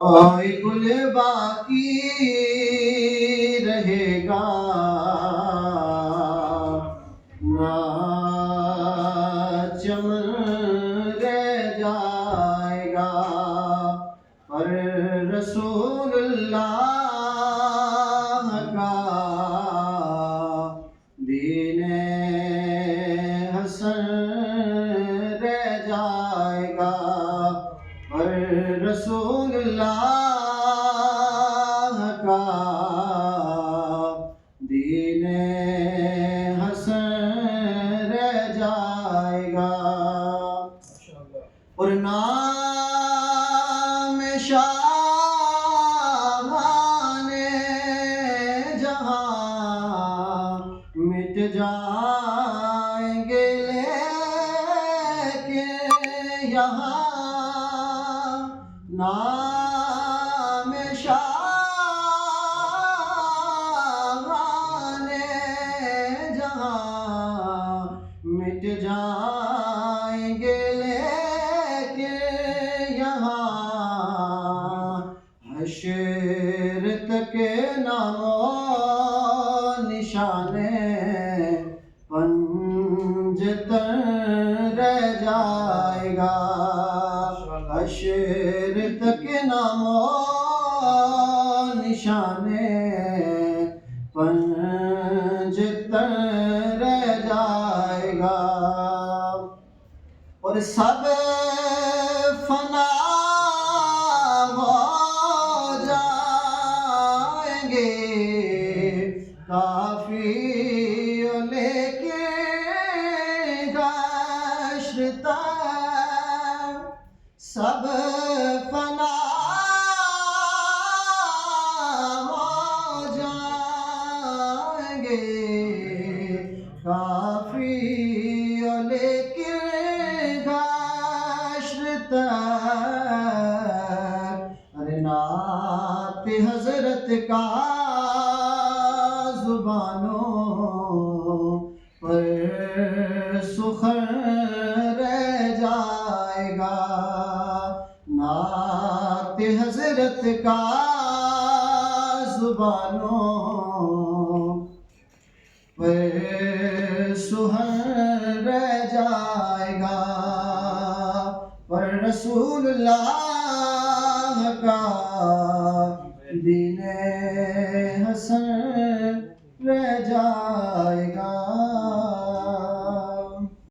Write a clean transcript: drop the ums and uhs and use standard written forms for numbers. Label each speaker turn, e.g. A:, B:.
A: کوئی گل باقی رہے گا نہ چمن رہ جائے گا، پر رسول اللہ کا دین حسن رہ جائے گا، پر رسول اللہ کا دین حسن رہ جائے گا۔ اور نام شاہان جہاں مٹ جائیں گے، لیکن یہاں نام شاہان جہاں مٹ جائیں گے، لیکن یہاں حشر تک نام و نشان پنجتن رہ جائے گا، حشر تک نام و نشان پنجتن رہ جائے گا۔ اور سب فنا ہو جائیں گے، کافی لے کے حشر تک سب فنا ہو جائیں گے، کافی لے کے حشر تک۔ ارے نعت حضرت کا زبانوں پر سخن رہ جائے گا، نعت حضرت کا زبانوں پر سخن رہ جائے گا، پر رسول اللہ کا دین